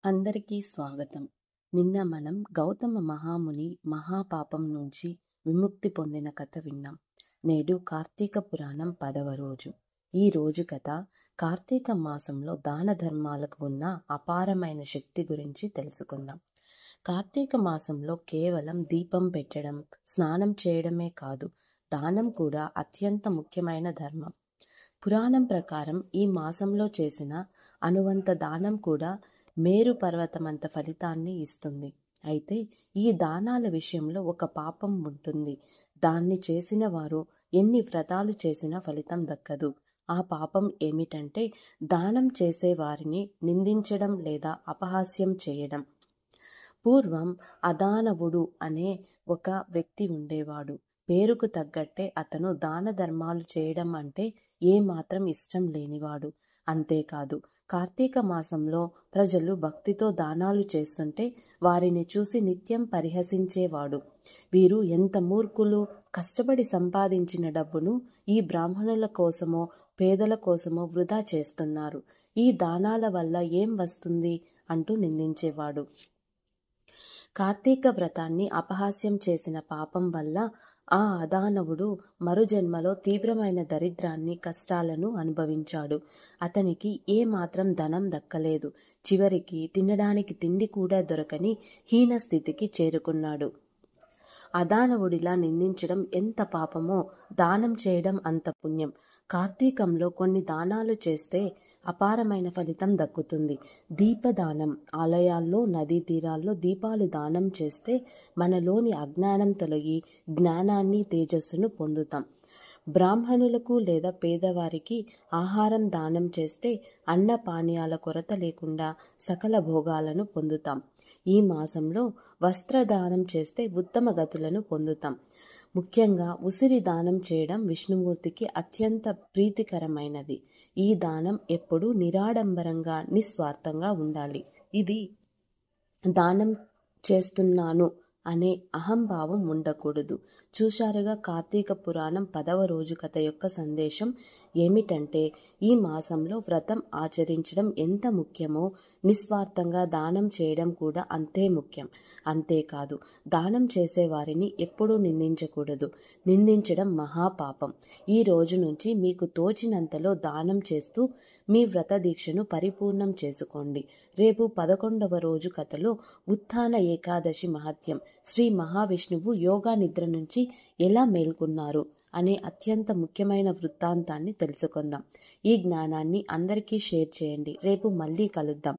అందరికీ స్వాగతం. నిన్న మనం గౌతమ మహాముని మహాపాపం నుంచి విముక్తి పొందిన కథ విన్నాం. నేడు కార్తీక పురాణం 10వ రోజు. ఈ రోజు కథ కార్తీక మాసంలో దాన ధర్మాలకు ఉన్న అపారమైన శక్తి గురించి తెలుసుకుందాం. కార్తీక మాసంలో కేవలం దీపం పెట్టడం, స్నానం చేయడమే కాదు, దానం కూడా అత్యంత ముఖ్యమైన ధర్మం. పురాణం ప్రకారం ఈ మాసంలో చేసిన అనువంత దానం కూడా మేరు పర్వతమంత ఫలితాన్ని ఇస్తుంది. అయితే ఈ దానాల విషయంలో ఒక పాపం ఉంటుంది. దాన్ని చేసిన వారు ఎన్ని వ్రతాలు చేసినా ఫలితం దక్కదు. ఆ పాపం ఏమిటంటే దానం చేసే వారిని నిందించడం లేదా అపహాస్యం చేయడం. పూర్వం అదానవుడు అనే ఒక వ్యక్తి ఉండేవాడు. పేరుకు తగ్గట్టే అతను దాన ధర్మాలు చేయడం అంటే ఏమాత్రం ఇష్టం లేనివాడు. అంతేకాదు, కార్తీక మాసంలో ప్రజలు భక్తితో దానాలు చేస్తుంటే వారిని చూసి నిత్యం పరిహసించేవాడు. వీరు ఎంత మూర్ఖులు! కష్టపడి సంపాదించిన డబ్బును ఈ బ్రాహ్మణుల కోసమో పేదల కోసమో వృధా చేస్తున్నారు. ఈ దానాల వల్ల ఏం వస్తుంది అంటూ నిందించేవాడు. కార్తీక వ్రతాన్ని అపహాస్యం చేసిన పాపం వల్ల ఆ అదానవుడు మరుజన్మలో తీవ్రమైన దరిద్రాన్ని, కష్టాలను అనుభవించాడు. అతనికి ఏమాత్రం ధనం దక్కలేదు. చివరికి తినడానికి తిండి కూడా దొరకని హీన స్థితికి చేరుకున్నాడు. అదానవుడిలా నిందించడం ఎంత పాపమో, దానం చేయడం అంత పుణ్యం. కార్తీకంలో కొన్ని దానాలు చేస్తే అపారమైన ఫలితం దక్కుతుంది. దీపదానం. ఆలయాల్లో, నదీ తీరాల్లో దీపాలు దానం చేస్తే మనలోని అజ్ఞానం తొలగి జ్ఞానాన్ని, తేజస్సును పొందుతాం. బ్రాహ్మణులకు లేదా పేదవారికి ఆహారం దానం చేస్తే అన్న పానీయాల కొరత లేకుండా సకల భోగాలను పొందుతాం. ఈ మాసంలో వస్త్రదానం చేస్తే ఉత్తమ గతులను పొందుతాం. ముఖ్యంగా ఉసిరి దానం చేయడం విష్ణుమూర్తికి అత్యంత ప్రీతికరమైనది. ఈ దానం ఎప్పుడూ నిరాడంబరంగా, నిస్వార్థంగా ఉండాలి. ఇది దానం చేస్తున్నాను అనే అహంభావం ఉండకూడదు. చూశారుగా కార్తీక పురాణం 10వ రోజు కథ యొక్క సందేశం ఏమిటంటే ఈ మాసంలో వ్రతం ఆచరించడం ఎంత ముఖ్యమో నిస్వార్థంగా దానం చేయడం కూడా అంతే ముఖ్యం. అంతేకాదు, దానం చేసే వారిని ఎప్పుడూ నిందించకూడదు. నిందించడం మహాపాపం. ఈ రోజు నుంచి మీకు తోచినంతలో దానం చేస్తూ మీ వ్రత దీక్షను పరిపూర్ణం చేసుకోండి. రేపు 11వ రోజు కథలో ఉత్థాన ఏకాదశి మహత్యం, శ్రీ మహావిష్ణువు యోగా నిద్ర నుంచి ఎలా మేల్కొన్నారు అనే అత్యంత ముఖ్యమైన వృత్తాంతాన్ని తెలుసుకుందాం. ఈ జ్ఞానాన్ని అందరికీ షేర్ చేయండి. రేపు మళ్ళీ కలుద్దాం.